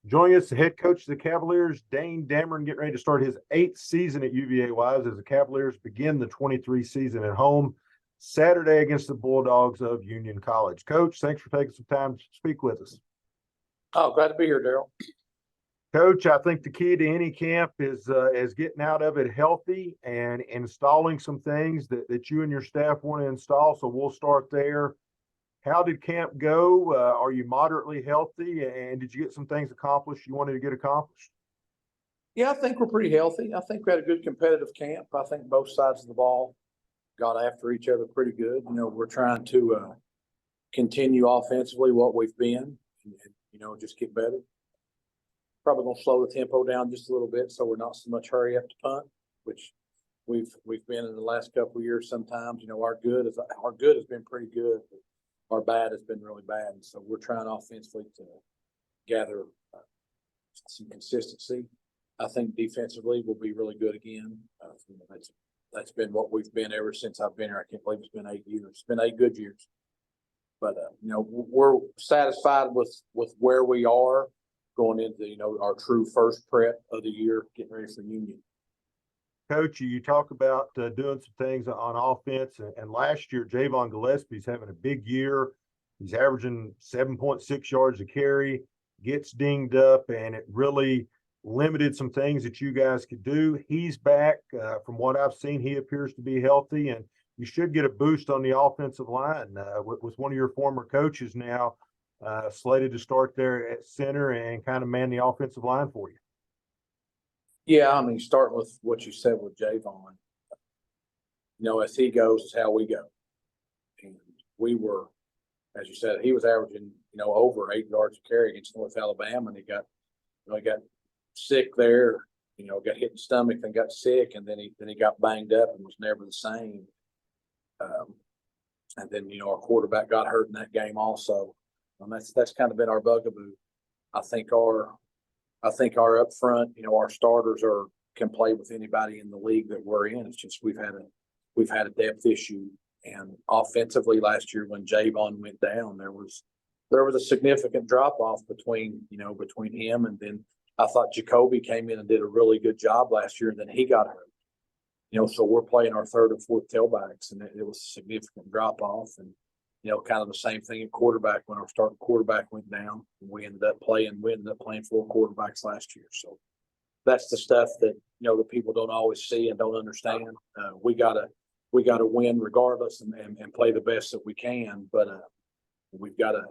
Joining us, the head coach of the Cavaliers, Dane Damron, getting ready to start his 8th season at UVA Wise as the Cavaliers begin the 23 season at home Saturday against the Bulldogs of Union College. Coach, thanks for taking some time to speak with us. Oh, glad to be here, Daryl. Coach, I think the key to any camp is getting out of it healthy and installing some things that you and your staff want to install. So we'll start there. How did camp go? Are you moderately healthy? And did you get some things accomplished you wanted to get accomplished? Yeah, I think we're pretty healthy. I think we had a good competitive camp. I think both sides of the ball got after each other pretty good. We're trying to continue offensively what we've been and just get better. Probably going to slow the tempo down just a little bit so we're not so much hurry up to punt, which we've been in the last couple of years sometimes. Our good has been pretty good, but our bad has been really bad. And so we're trying offensively to gather some consistency. I think defensively we'll be really good again. That's been what we've been ever since I've been here. I can't believe it's been 8 years. It's been 8 good years. But, we're satisfied with where we are going into, our true first prep of the year, getting ready for Union. Coach, you talk about doing some things on offense, and last year Javon Gillespie's having a big year. He's averaging 7.6 yards a carry, gets dinged up, and it really limited some things that you guys could do. He's back. From what I've seen, he appears to be healthy, and you should get a boost on the offensive line with one of your former coaches now slated to start there at center and kind of man the offensive line for you. Yeah, starting with what you said with Javon, as he goes is how we go. And we were, as you said, he was averaging, over 8 yards a carry against North Alabama, and he got sick there, got hit in the stomach, then got sick, and then he got banged up and was never the same. And then, our quarterback got hurt in that game also. And that's kind of been our bugaboo. I think our up front, our starters can play with anybody in the league that we're in. It's just we've had a depth issue, and offensively last year when Javon went down, there was a significant drop off between him, and then I thought Jacoby came in and did a really good job last year, and then he got hurt. So we're playing our third and fourth tailbacks, and it was a significant drop off, and kind of the same thing at quarterback when our starting quarterback went down. We ended up playing 4 quarterbacks last year. So that's the stuff that, the people don't always see and don't understand. We gotta win regardless and play the best that we can. But we've got to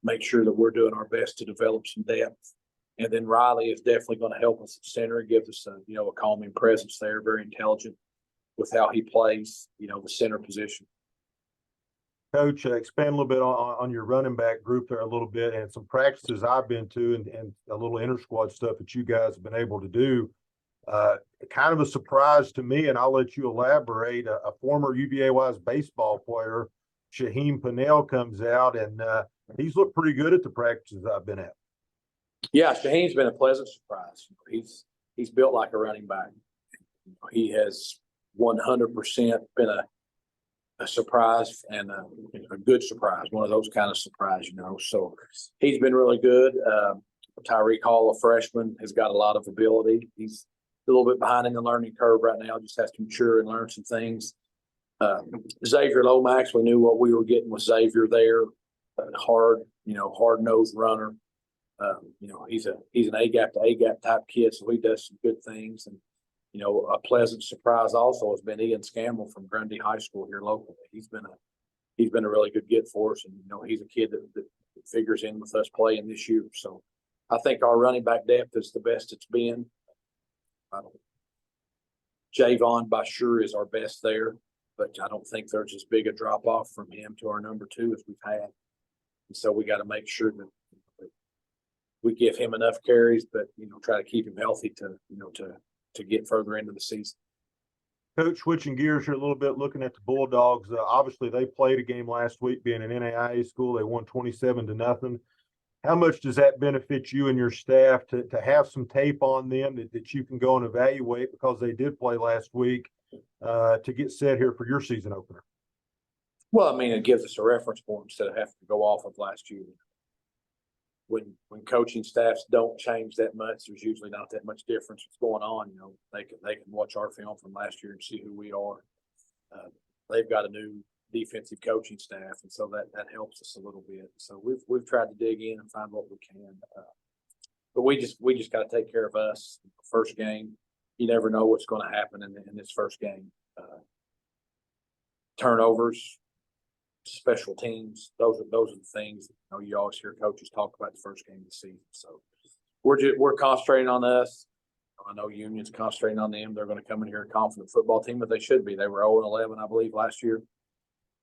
make sure that we're doing our best to develop some depth. And then Riley is definitely going to help us at center. It gives us a calming presence there, very intelligent with how he plays, the center position. Coach, expand a little bit on your running back group there a little bit, and some practices I've been to and a little inter-squad stuff that you guys have been able to do. Kind of a surprise to me, and I'll let you elaborate. A former UVA-wise baseball player, Shaheem Pennell, comes out, and he's looked pretty good at the practices I've been at. Yeah, Shaheem's been a pleasant surprise. He's built like a running back. He has 100% been a surprise and a good surprise, one of those kind of surprise, So he's been really good. Tyreek Hall, a freshman, has got a lot of ability. He's a little bit behind in the learning curve right now, just has to mature and learn some things. Xavier Lomax, we knew what we were getting with Xavier there. Hard-nosed runner. He's an A-gap to A-gap type kid, so he does some good things. And a pleasant surprise also has been Ian Scammell from Grundy High School here locally. He's been a really good get for us, and he's a kid that figures in with us playing this year. So I think our running back depth is the best it's been. Javon by sure is our best there, but I don't think there's as big a drop off from him to our number 2 as we've had. And so we got to make sure that we give him enough carries, but try to keep him healthy to get further into the season. Coach, switching gears here a little bit, looking at the Bulldogs. Obviously, they played a game last week, being an NAIA school. They won 27-0. How much does that benefit you and your staff to have some tape on them that you can go and evaluate, because they did play last week, to get set here for your season opener? Well, it gives us a reference point instead of having to go off of last year. when coaching staffs don't change that much, there's usually not that much difference what's going on. You know, they can watch our film from last year and see who we are. They've got a new defensive coaching staff, and so that helps us a little bit. So we've tried to dig in and find what we can. But we just got to take care of us. First game, you never know what's going to happen in this first game. Turnovers, special teams, those are the things you always hear coaches talk about the first game of the season. So we're concentrating on us. I know Union's concentrating on them. They're going to come in here a confident football team, but they should be. They were 0-11, I believe, last year,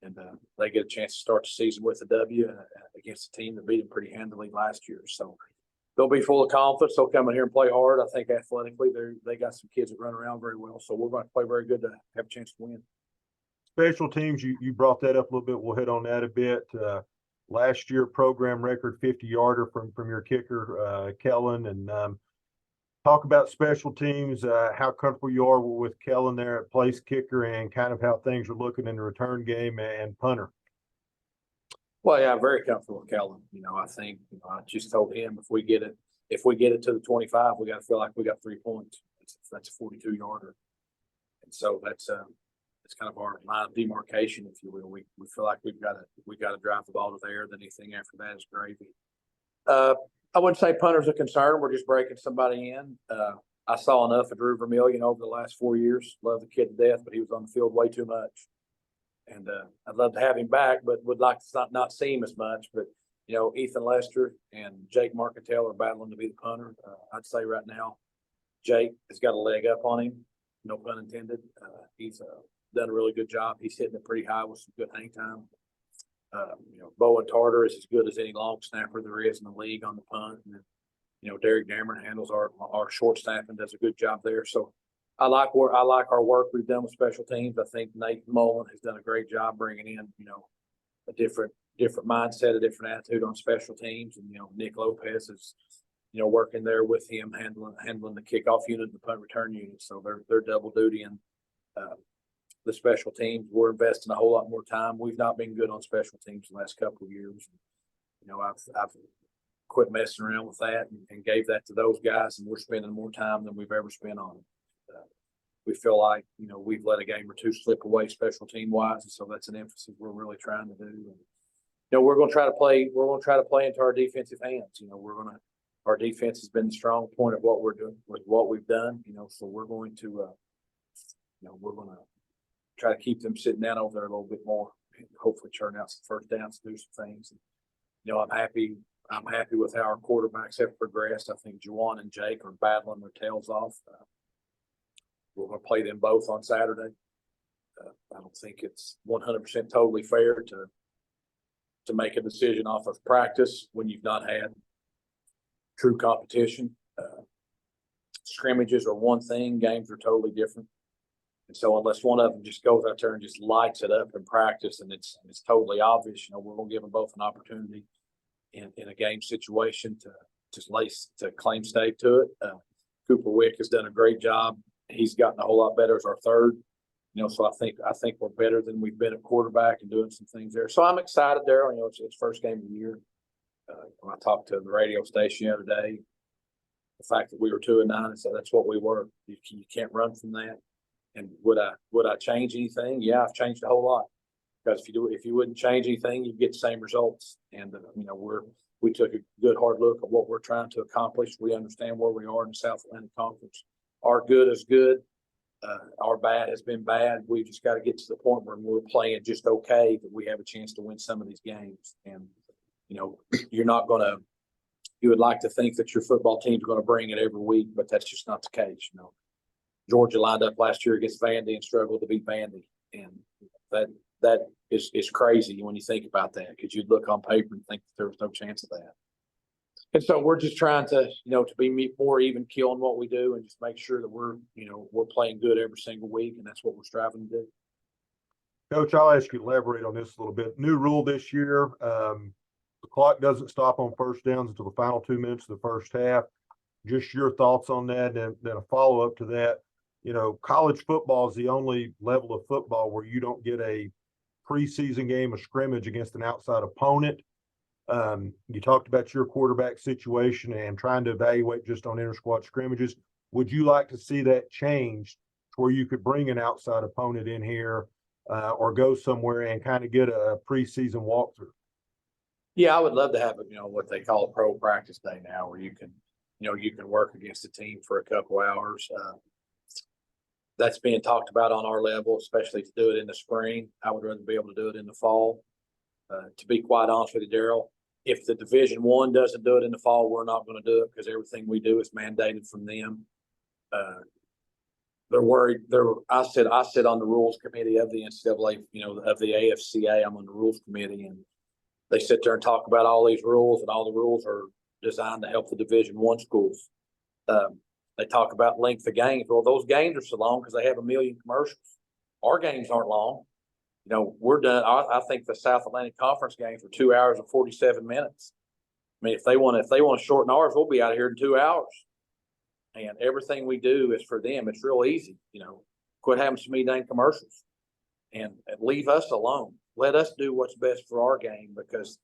and they get a chance to start the season with a W against a team that beat them pretty handily last year. So they'll be full of confidence. They'll come in here and play hard. I think athletically, they got some kids that run around very well. So we're going to play very good to have a chance to win. Special teams, you brought that up a little bit. We'll hit on that a bit. Last year, program record 50-yarder from your kicker, Kellen. And talk about special teams, how comfortable you are with Kellen there at place kicker and kind of how things are looking in the return game and punter. Well, yeah, I'm very comfortable with Kellen. I think I just told him if we get it to the 25, we got to feel like we got 3 points. That's a 42-yarder, and so that's kind of our line of demarcation, if you will. We feel like we got to drive the ball to there. Then anything after that is gravy. I wouldn't say punter's a concern. We're just breaking somebody in. I saw enough of Drew Vermillion over the last 4 years. Love the kid to death, but he was on the field way too much. And I'd love to have him back, but would like to not see him as much. But Ethan Lester and Jake Marcantel are battling to be the punter. I'd say right now, Jake has got a leg up on him. No pun intended. He's done a really good job. He's hitting it pretty high with some good hang time. Bowen Tarter is as good as any long snapper there is in the league on the punt. And then, Dane Damron handles our short snap and does a good job there. So I like our work we've done with special teams. I think Nate Mullen has done a great job bringing in, a different mindset, a different attitude on special teams. And, Nick Lopez is, working there with him, handling the kickoff unit and the punt return unit. So they're double duty. And the special teams, we're investing a whole lot more time. We've not been good on special teams the last couple of years. I've quit messing around with that and gave that to those guys, and we're spending more time than we've ever spent on it. We feel like we've let a game or two slip away special team wise, and so that's an emphasis we're really trying to do. And, we're going to try to play. We're going to try to play into our defensive hands. Our defense has been the strong point of what we're doing with what we've done. So we're going to try to keep them sitting down over there a little bit more and hopefully churn out some first downs, do some things. And, I'm happy with how our quarterbacks have progressed. I think Juwan and Jake are battling their tails off. We're going to play them both on Saturday. I don't think it's 100% totally fair to make a decision off of practice when you've not had true competition. Scrimmages are one thing, games are totally different. And so unless one of them just goes out there and just lights it up in practice and it's totally obvious, we're going to give them both an opportunity in a game situation to claim stake to it. Cooper Wick has done a great job. He's gotten a whole lot better as our third. So I think we're better than we've been at quarterback and doing some things there. So I'm excited there. It's first game of the year. When I talked to the radio station the other day, the fact that we were 2-9, and so that's what we were. You can't run from that. And would I change anything? Yeah, I've changed a whole lot. Because if you wouldn't change anything, you'd get the same results. And we took a good hard look at what we're trying to accomplish. We understand where we are in the South Atlantic Conference. Our good is good. Our bad has been bad. We just got to get to the point where we're playing just okay that we have a chance to win some of these games. And you're not going to. You would like to think that your football team's going to bring it every week, but that's just not the case. Georgia lined up last year against Vandy and struggled to beat Vandy, and that is crazy when you think about that, because you'd look on paper and think that there was no chance of that. And so we're just trying to be more even keel in what we do and just make sure that we're playing good every single week, and that's what we're striving to do. Coach, I'll ask you to elaborate on this a little bit. New rule this year: the clock doesn't stop on first downs until the final 2 minutes of the first half. Just your thoughts on that, and then a follow up to that. College football is the only level of football where you don't get a preseason game of scrimmage against an outside opponent. You talked about your quarterback situation and trying to evaluate just on inter-squad scrimmages. Would you like to see that changed to where you could bring an outside opponent in here or go somewhere and kind of get a preseason walkthrough? Yeah, I would love to have what they call a pro practice day now, where you can work against a team for a couple hours. That's being talked about on our level, especially to do it in the spring. I would rather be able to do it in the fall. To be quite honest with you, Daryl, if the Division I doesn't do it in the fall, we're not going to do it because everything we do is mandated from them. They're worried. I sit on the rules committee of the NCAA, of the AFCA. I'm on the rules committee, and they sit there and talk about all these rules, and all the rules are designed to help the Division I schools. They talk about length of games. Well, those games are so long because they have 1 million commercials. Our games aren't long. We're done. I think the South Atlantic Conference games were 2 hours and 47 minutes. I mean, if they want to shorten ours, we'll be out of here in 2 hours. And everything we do is for them. It's real easy. Quit having so many dang commercials, and leave us alone. Let us do what's best for our game, because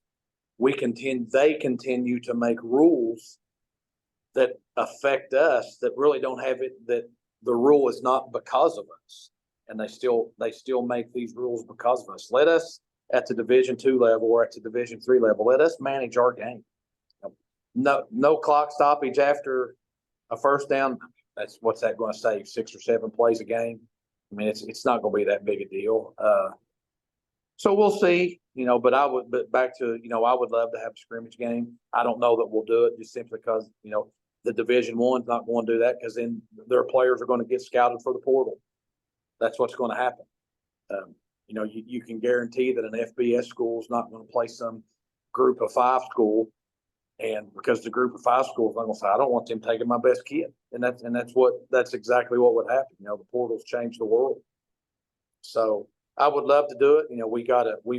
they continue to make rules that affect us that really don't have it, that the rule is not because of us. And they still make these rules because of us. Let us, at the Division II level or at the Division III level, let us manage our game. No clock stoppage after a first down. What's that going to save? 6 or 7 plays a game. I mean, it's not going to be that big a deal. So we'll see, but I would love to have a scrimmage game. I don't know that we'll do it just simply because, the Division I's not going to do that, because then their players are going to get scouted for the portal. That's what's going to happen. You can guarantee that an FBS school is not going to play some group of 5 school, and because the group of 5 school is not going to say, I don't want them taking my best kid, and that's exactly what would happen. The portals changed the world. So I would love to do it. We've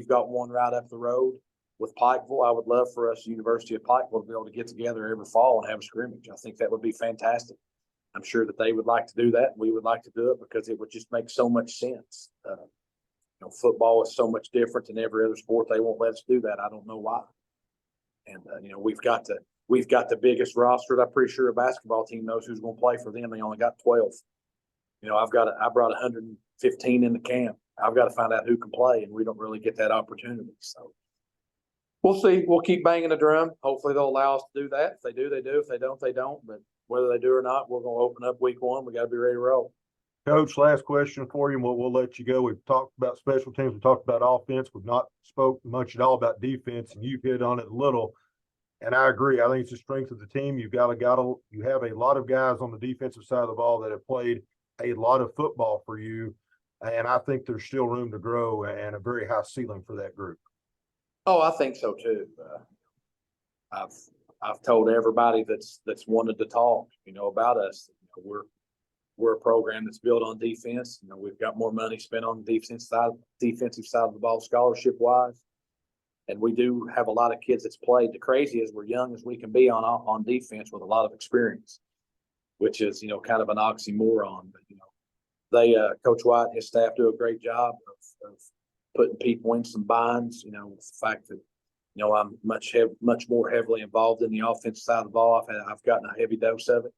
got one right up the road with Pikeville. I would love for us, University of Pikeville, to be able to get together every fall and have a scrimmage. I think that would be fantastic. I'm sure that they would like to do that. We would like to do it because it would just make so much sense. Football is so much different than every other sport. They won't let us do that. I don't know why. And we've got the biggest roster. I'm pretty sure a basketball team knows who's going to play for them. They only got 12. I brought 115 in the camp. I've got to find out who can play, and we don't really get that opportunity. So we'll see. We'll keep banging the drum. Hopefully they'll allow us to do that. If they do, they do. If they don't, they don't. But whether they do or not, we're going to open up week 1. We got to be ready to roll. Coach, last question for you, and we'll let you go. We've talked about special teams. We talked about offense. We've not spoke much at all about defense, and you've hit on it a little. And I agree. I think it's the strength of the team. You have a lot of guys on the defensive side of the ball that have played a lot of football for you. And I think there's still room to grow and a very high ceiling for that group. Oh, I think so too. I've told everybody that's wanted to talk, about us. We're a program that's built on defense. We've got more money spent on the defensive side of the ball, scholarship wise, and we do have a lot of kids that's played. The crazy is we're young as we can be on defense with a lot of experience, which is kind of an oxymoron. But Coach White and his staff do a great job of putting people in some binds. With the fact that I'm much more heavily involved in the offensive side of the ball. I've gotten a heavy dose of it,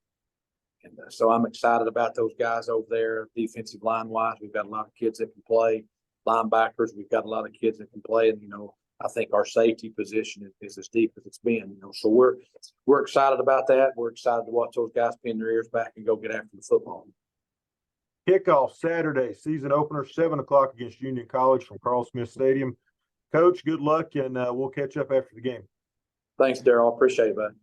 and so I'm excited about those guys over there. Defensive line wise, we've got a lot of kids that can play. Linebackers, we've got a lot of kids that can play, and I think our safety position is as deep as it's been. So we're excited about that. We're excited to watch those guys pin their ears back and go get after the football. Kickoff Saturday, season opener, 7 o'clock against Union College from Carl Smith Stadium. Coach, good luck, and we'll catch up after the game. Thanks, Daryl. Appreciate it, bud.